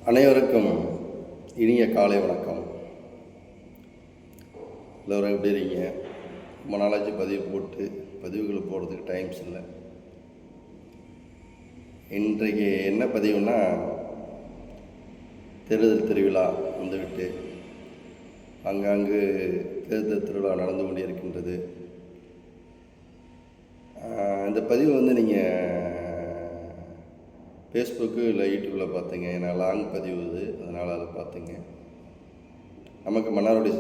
அனைவருக்கும் இனிய காலை வணக்கம். எல்லோரும் எப்படி இருக்கீங்க? ரொம்ப நாளாச்சு பதிவுகளை போடுறதுக்கு டைம்ஸ் இல்லை. இன்றைக்கு என்ன பதிவுன்னா, தேர்தல் திருவிழா வந்துவிட்டு அங்காங்கு தேர்தல் திருவிழா நடந்து கொண்டிருக்கின்றது. இந்த பதிவு நீங்கள் ஃபேஸ்புக்கு இல்லை யூடியூப்பில் பார்த்தீங்க. ஏன்னா லாங் பதிவு இது, அதனால் அதை பார்த்துங்க. நமக்கு மன்னார்குடி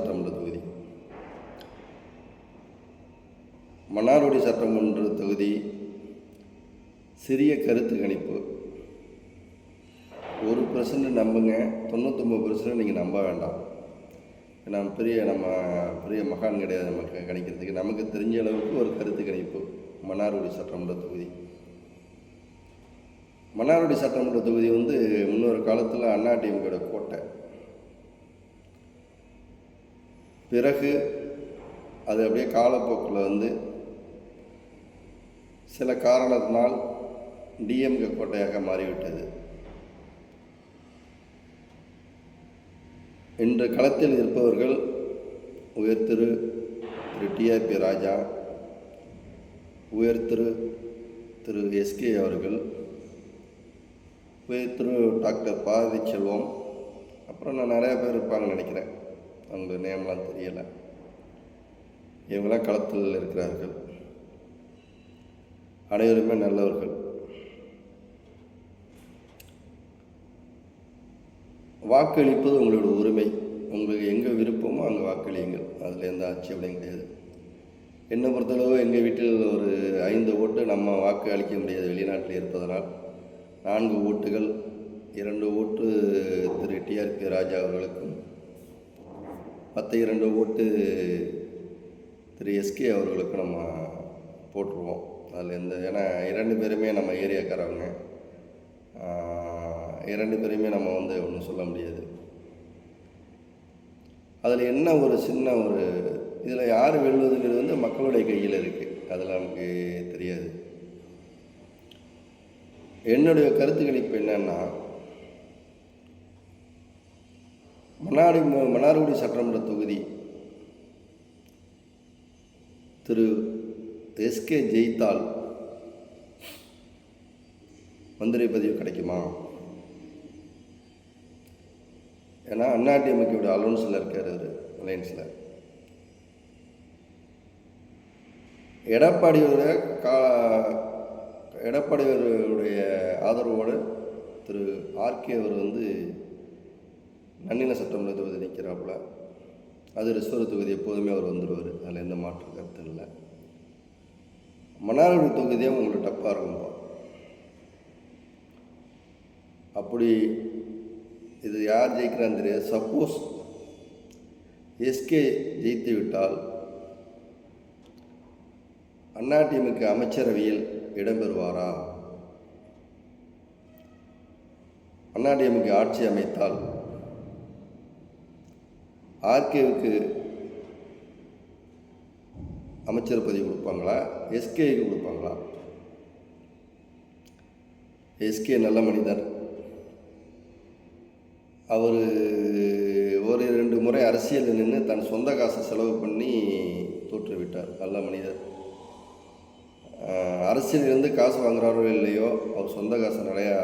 சட்டமன்ற தொகுதி சிறிய கருத்து கணிப்பு. 1% நம்புங்க, 99% நீங்கள் நம்ப வேண்டாம். நம்ம பெரிய மகான் கிடையாது. நமக்கு கணிக்கிறதுக்கு நமக்கு தெரிஞ்ச அளவுக்கு ஒரு கருத்து கணிப்பு. மன்னார்குடி சட்டமன்ற தொகுதி முன்னொரு காலத்தில் அதிமுகவோட கோட்டை. பிறகு அது அப்படியே காலப்போக்கில் சில காரணத்தினால் டிஎம்கே கோட்டையாக மாறிவிட்டது. இன்று களத்தில் இருப்பவர்கள் உயர் திரு டிஆர்பி ராஜா, உயர் திரு எஸ்கே அவர்கள், உயர் திரு டாக்டர் பாரதி செல்வம், அப்புறம் நான் நிறையா பேர் இருப்பாங்கன்னு நினைக்கிறேன். அவங்க நேம்லாம் தெரியலை. இவங்களாம் களத்தில் இருக்கிறார்கள். அனைவருமே நல்லவர்கள். வாக்களிப்பது உங்களோட உரிமை. உங்களுக்கு எங்கே விருப்பமோ அங்கே வாக்களியுங்கள். அதில் எந்த ஆட்சேபனையும் கிடையாது. என்னை பொறுத்தளவு எங்கள் வீட்டில் ஒரு 5 ஓட்டு நம்ம வாக்கு அளிக்க முடியாது, வெளிநாட்டில் இருப்பதனால். 4 ஓட்டுகள், 2 ஓட்டு திரு டிஆர்பி ராஜா அவர்களுக்கும், மற்ற 2 ஓட்டு திரு எஸ்கே அவர்களுக்கும் நம்ம போட்டுருவோம். அதில் ஏன்னா 2 பேருமே நம்ம ஏரியாக்காரவங்க. 2 பேருமே நம்ம ஒன்றும் சொல்ல முடியாது. அதில் என்ன ஒரு சின்ன இதில் யார் வெல்வதுங்கிறது மக்களுடைய கையில் இருக்குது. அதில் நமக்கு தெரியாது. என்னுடைய கருத்து கணிப்பு என்னன்னா, மன்னார்குடி சட்டமன்ற தொகுதி திரு எஸ்கே ஜெயித்தால் மந்திரி பதிவு கிடைக்குமா? ஏன்னா அதிமுகவோட அலோன்ஸில் இருக்கார், அலையன்ஸில். எடப்பாடியோடைய ஆதரவோடு திரு ஆர்கே அவர் நன்னில சட்டமன்ற தொகுதி நிற்கிறாப்புல. அது ரிசர்வ் தொகுதி, எப்போதுமே அவர் வந்துடுவார். அதில் எந்த மாற்று கருத்து இல்லை. மன்னார்குடி தொகுதியும் உங்களுக்கு டப்பாக இருக்கும்பா. அப்படி இது யார் ஜெயிக்கிறான்னு தெரியாது. சப்போஸ் எஸ்கே ஜெயித்து விட்டால் அதிமுக அமைச்சரவையில் இடம்பெறுவாரா? அதிமுக ஆட்சி அமைத்தால் ஆர்கேவுக்கு அமைச்சர் பதவி கொடுப்பாங்களா, எஸ்கேவுக்கு கொடுப்பாங்களா? எஸ்கே நல்ல மனிதர். அவர் ஒரு 2 முறை அரசியலில் நின்று தன் சொந்த காசை செலவு பண்ணி தோற்றுவிட்டார். நல்ல மனிதர். அரசியலிருந்து காசு வாங்குறாரோ இல்லையோ, அவர் சொந்த காசை நிறையா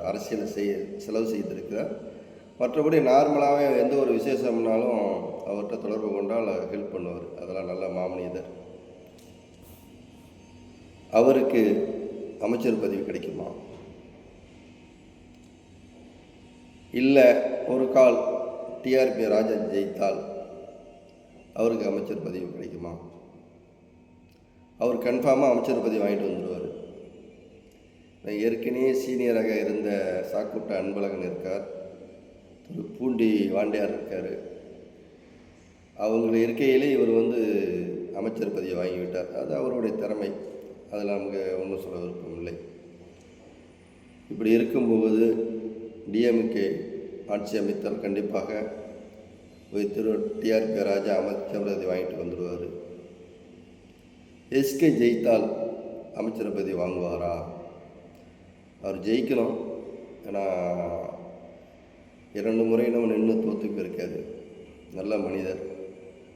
அரசியலை செலவு செய்திருக்கிறார். மற்றபடி நார்மலாகவே எந்த ஒரு விசேஷம்னாலும் அவர்கிட்ட தொடர்பு கொண்டால் ஹெல்ப் பண்ணுவார். அதெல்லாம் நல்ல மாமனிதர். அவருக்கு அமைச்சர் பதவி கிடைக்குமா? இல்லை, ஒரு கால் டிஆர்பி ராஜா ஜெயித்தால் அவருக்கு அமைச்சர் பதவி கிடைக்குமா? அவர் கன்ஃபார்மாக அமைச்சர் பதவி வாங்கிட்டு வந்துடுவார். ஏற்கனவே சீனியராக இருந்த சாக்குட்ட அன்பழகன் இருக்கார், திரு பூண்டி வாண்டியார் இருக்கார். அவங்க இருக்கையிலே இவர் அமைச்சர் பதவியை வாங்கிவிட்டார். அது அவருடைய திறமை. அதில் நமக்கு ஒன்றும் சொல்ல விருப்பம் இல்லை. இப்படி இருக்கும்போது டிஎம்கே ஆட்சி அமைத்தால் கண்டிப்பாக திரு டிஆர்பி ராஜா அமைச்சர் பதவி வாங்கிட்டு வந்துடுவார். எஸ்கே ஜெயித்தால் அமைச்சர் பதவி வாங்குவாரா? அவர் ஜெயிக்கணும். ஏன்னா 2 முறை நம்ம நின்று தோற்று போயிருக்காரு. நல்ல மனிதர்.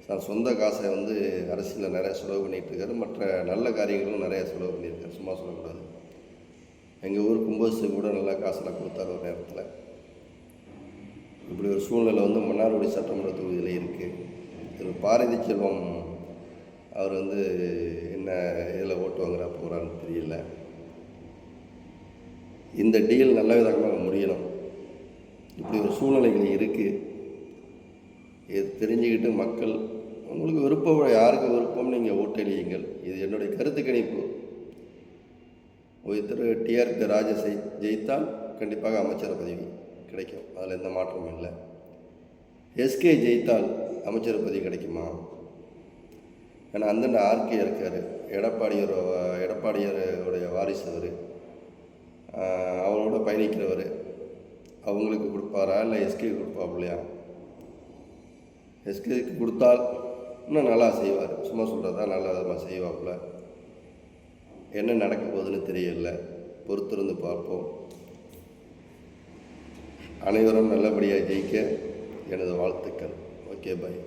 தான் சொந்த காசை வந்து அரசியலில் நிறையா செலவு பண்ணிகிட்டு இருக்காரு. மற்ற நல்ல காரியங்களும் நிறையா செலவு பண்ணியிருக்காரு. சும்மா சொல்லக்கூடாது. எங்கள் ஊர் கும்பாபிஷேகம் கூட நல்லா காசெல்லாம் கொடுத்தாரு ஒரு நேரத்தில். இப்படி ஒரு சூழ்நிலை வந்து மன்னார்குடி சட்டமன்ற தொகுதியில் இருக்குது. திரு பாரதி செல்வம் அவர் வந்து என்ன இதில் ஓட்டு வாங்குறா போகிறான்னு தெரியல. இந்த டீல் நல்ல விதமாக முடியணும். இப்படி ஒரு சூழ்நிலைகள் இருக்குது. இது தெரிஞ்சுக்கிட்டு மக்கள் உங்களுக்கு விருப்பம், யாருக்கு விருப்பம் நீங்கள் ஓட்டளியுங்கள். இது என்னுடைய கருத்து கணிப்பு. திரு டிஆர்பி ராஜேஷை ஜெயித்தால் கண்டிப்பாக அமைச்சர் பதவி கிடைக்கும். அதில் எந்த மாற்றமும் இல்லை. எஸ்கே ஜெயித்தால் அமைச்சர் பதவி கிடைக்குமா? ஏன்னா அந்த ஆர்கே இருக்கார், எடப்பாடியாருடைய வாரிசு அவர், அவரோட பயணிக்கிறவர். அவங்களுக்கு கொடுப்பாரா இல்லை எஸ்கே கொடுப்பாப்லையா? எஸ்கேக்கு கொடுத்தால் இன்னும் நல்லா செய்வார். சும்மா சொல்கிறதா நல்ல விதமாக செய்வாப்புல. என்ன நடக்க போகுதுன்னு தெரியல. பொறுத்திருந்து பார்ப்போம். அனைவரும் நல்லபடியாக ஜெயிக்க எனது வாழ்த்துக்கள். ஓகே, பாய்.